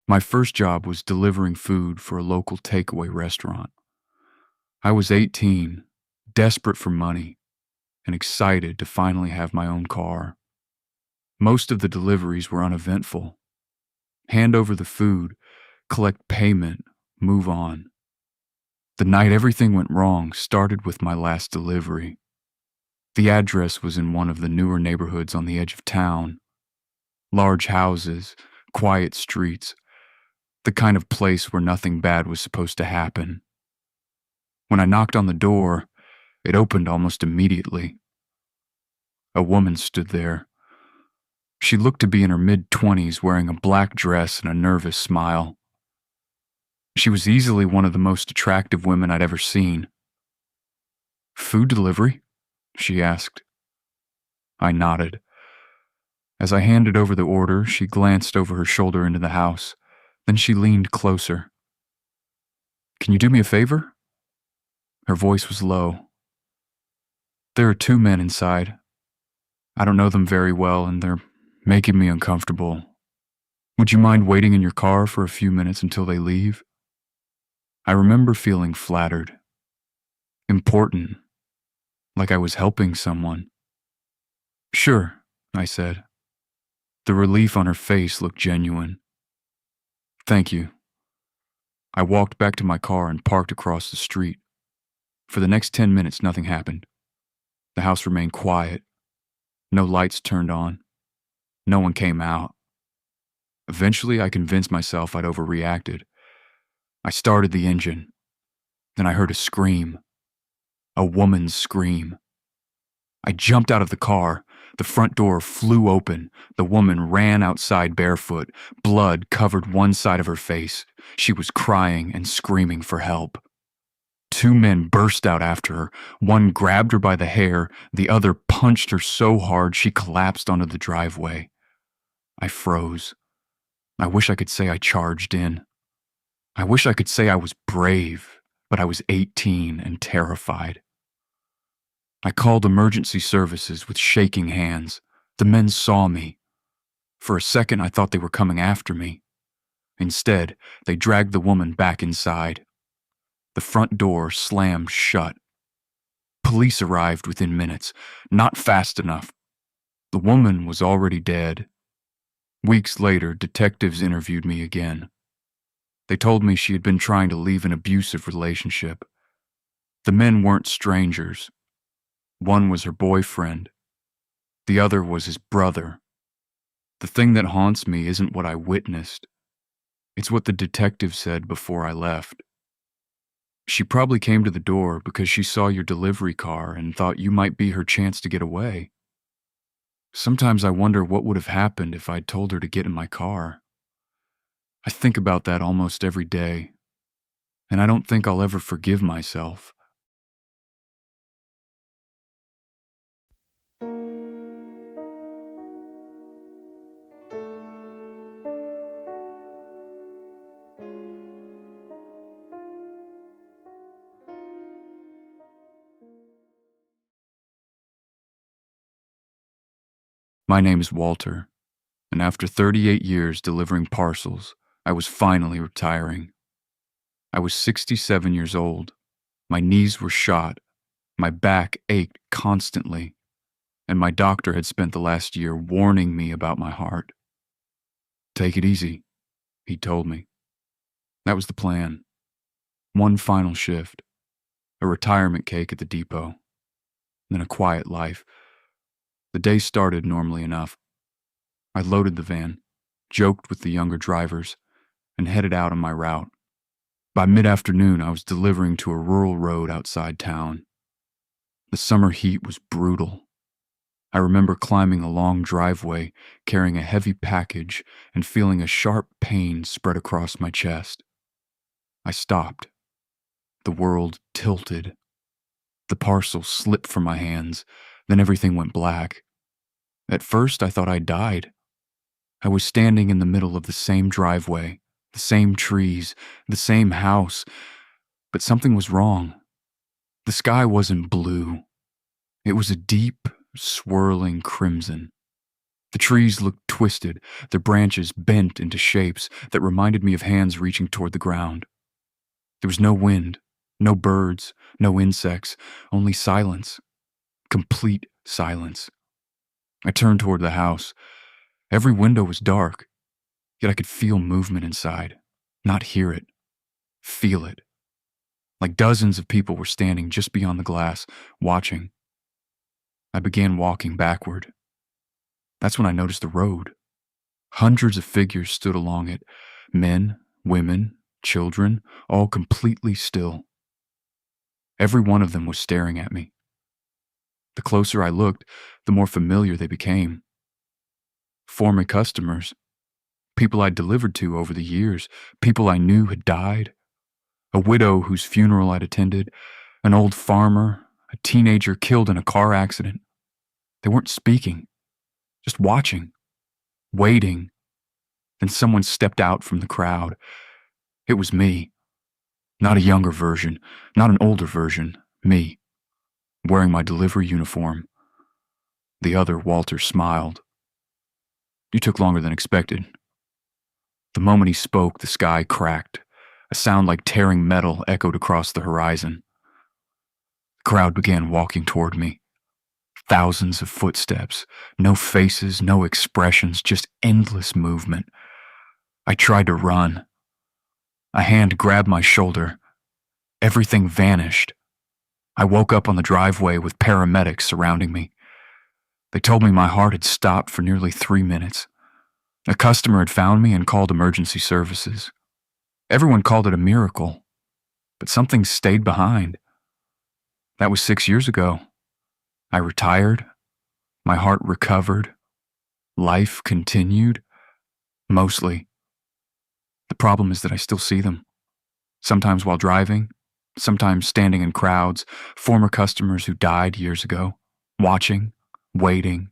My first job was delivering food for a local takeaway restaurant. I was 18, desperate for money, and excited to finally have my own car. Most of the deliveries were uneventful. Hand over the food, collect payment, move on. The night everything went wrong started with my last delivery. The address was in one of the newer neighborhoods on the edge of town. Large houses, quiet streets, the kind of place where nothing bad was supposed to happen. When I knocked on the door, it opened almost immediately. A woman stood there. She looked to be in her mid-20s, wearing a black dress and a nervous smile. She was easily one of the most attractive women I'd ever seen. "Food delivery?" she asked. I nodded. As I handed over the order, she glanced over her shoulder into the house. Then she leaned closer. "Can you do me a favor?" Her voice was low. "There are two men inside. I don't know them very well, and they're making me uncomfortable. Would you mind waiting in your car for a few minutes until they leave?" I remember feeling flattered, important, like I was helping someone. "Sure," I said. The relief on her face looked genuine. "Thank you." I walked back to my car and parked across the street. For the next 10 minutes, nothing happened. The house remained quiet. No lights turned on. No one came out. Eventually, I convinced myself I'd overreacted. I started the engine. Then I heard a scream. A woman's scream. I jumped out of the car. The front door flew open. The woman ran outside barefoot. Blood covered one side of her face. She was crying and screaming for help. Two men burst out after her. One grabbed her by the hair. The other punched her so hard she collapsed onto the driveway. I froze. I wish I could say I charged in. I wish I could say I was brave, but I was 18 and terrified. I called emergency services with shaking hands. The men saw me. For a second, I thought they were coming after me. Instead, they dragged the woman back inside. The front door slammed shut. Police arrived within minutes, not fast enough. The woman was already dead. Weeks later, detectives interviewed me again. They told me she had been trying to leave an abusive relationship. The men weren't strangers. One was her boyfriend. The other was his brother. The thing that haunts me isn't what I witnessed. It's what the detective said before I left. "She probably came to the door because she saw your delivery car and thought you might be her chance to get away. Sometimes I wonder what would have happened if I'd told her to get in my car. I think about that almost every day, and I don't think I'll ever forgive myself." My name is Walter, and after 38 years delivering parcels, I was finally retiring. I was 67 years old. My knees were shot. My back ached constantly, and my doctor had spent the last year warning me about my heart. "Take it easy," he told me. That was the plan. One final shift, a retirement cake at the depot, then a quiet life. The day started normally enough. I loaded the van, joked with the younger drivers, and headed out on my route. By mid-afternoon, I was delivering to a rural road outside town. The summer heat was brutal. I remember climbing a long driveway, carrying a heavy package, and feeling a sharp pain spread across my chest. I stopped. The world tilted. The parcel slipped from my hands, then everything went black. At first, I thought I'd died. I was standing in the middle of the same driveway, the same trees, the same house, but something was wrong. The sky wasn't blue. It was a deep, swirling crimson. The trees looked twisted, their branches bent into shapes that reminded me of hands reaching toward the ground. There was no wind, no birds, no insects, only silence. Complete silence. I turned toward the house. Every window was dark, yet I could feel movement inside. Not hear it. Feel it. Like dozens of people were standing just beyond the glass, watching. I began walking backward. That's when I noticed the road. Hundreds of figures stood along it. Men, women, children, all completely still. Every one of them was staring at me. The closer I looked, the more familiar they became. Former customers, people I'd delivered to over the years, people I knew had died, a widow whose funeral I'd attended, an old farmer, a teenager killed in a car accident. They weren't speaking, just watching, waiting. Then someone stepped out from the crowd. It was me. Not a younger version, not an older version, me, wearing my delivery uniform. The other, Walter, smiled. You took longer than expected. The moment he spoke, the sky cracked. A sound like tearing metal echoed across the horizon. The crowd began walking toward me. Thousands of footsteps, no faces, no expressions, just endless movement. I tried to run. A hand grabbed my shoulder. Everything vanished. I woke up on the driveway with paramedics surrounding me. They told me my heart had stopped for nearly 3 minutes. A customer had found me and called emergency services. Everyone called it a miracle, but something stayed behind. That was 6 years ago. I retired. My heart recovered. Life continued. Mostly. The problem is that I still see them. Sometimes while driving, sometimes standing in crowds, former customers who died years ago, watching, waiting.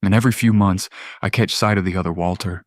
And every few months, I catch sight of the other Walter.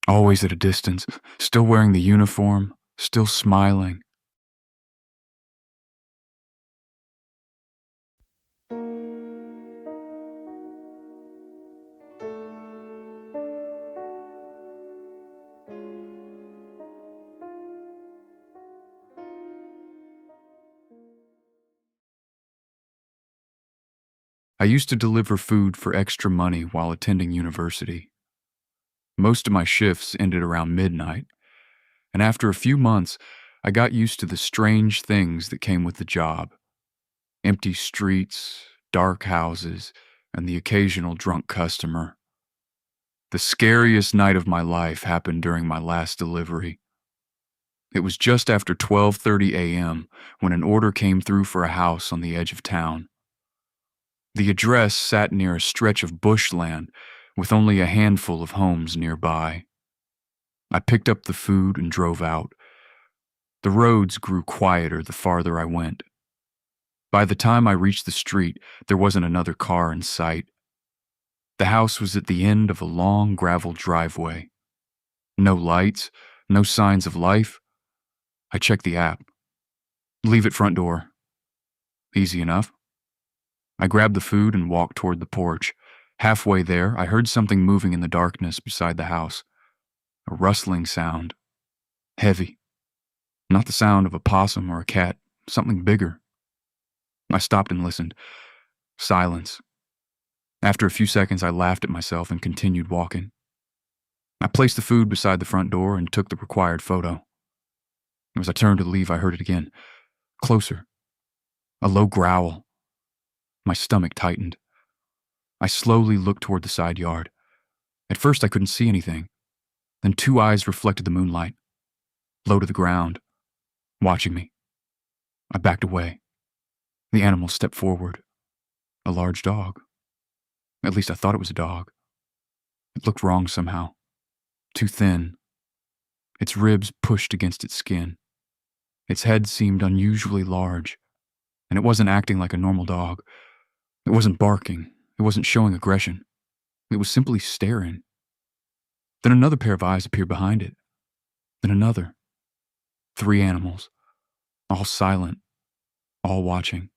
Always at a distance, still wearing the uniform, still smiling. I used to deliver food for extra money while attending university. Most of my shifts ended around midnight, and after a few months, I got used to the strange things that came with the job. Empty streets, dark houses, and the occasional drunk customer. The scariest night of my life happened during my last delivery. It was just after 12:30 a.m. when an order came through for a house on the edge of town. The address sat near a stretch of bushland with only a handful of homes nearby. I picked up the food and drove out. The roads grew quieter the farther I went. By the time I reached the street, there wasn't another car in sight. The house was at the end of a long gravel driveway. No lights, no signs of life. I checked the app. Leave at front door. Easy enough. I grabbed the food and walked toward the porch. Halfway there, I heard something moving in the darkness beside the house. A rustling sound. Heavy. Not the sound of a possum or a cat, something bigger. I stopped and listened. Silence. After a few seconds, I laughed at myself and continued walking. I placed the food beside the front door and took the required photo. As I turned to leave, I heard it again. Closer. A low growl. My stomach tightened. I slowly looked toward the side yard. At first, I couldn't see anything. Then 2 eyes reflected the moonlight. Low to the ground. Watching me. I backed away. The animal stepped forward. A large dog. At least I thought it was a dog. It looked wrong somehow. Too thin. Its ribs pushed against its skin. Its head seemed unusually large, and it wasn't acting like a normal dog. It wasn't barking. It wasn't showing aggression. It was simply staring. Then another pair of eyes appeared behind it. Then another. 3 animals. All silent. All watching.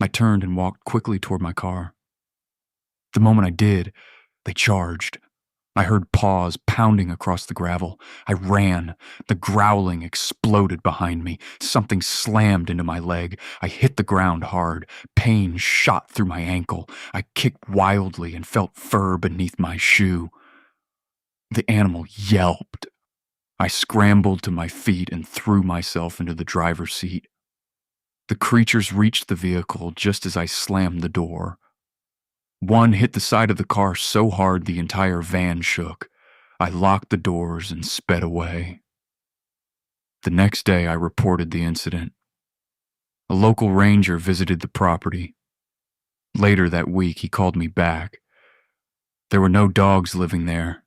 I turned and walked quickly toward my car. The moment I did, They charged. I heard paws pounding across the gravel. I ran. The growling exploded behind me. Something slammed into my leg. I hit the ground hard. Pain shot through my ankle. I kicked wildly and felt fur beneath my shoe. The animal yelped. I scrambled to my feet and threw myself into the driver's seat. The creatures reached the vehicle just as I slammed the door. One hit the side of the car so hard the entire van shook. I locked the doors and sped away. The next day, I reported the incident. A local ranger visited the property. Later that week, he called me back. There were no dogs living there.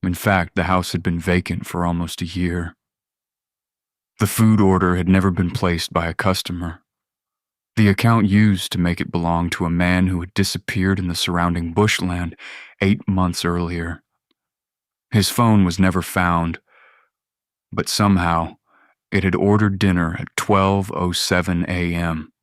In fact, the house had been vacant for almost a year. The food order had never been placed by a customer. The account used to make it belong to a man who had disappeared in the surrounding bushland 8 months earlier. His phone was never found, but somehow it had ordered dinner at 12:07 a.m.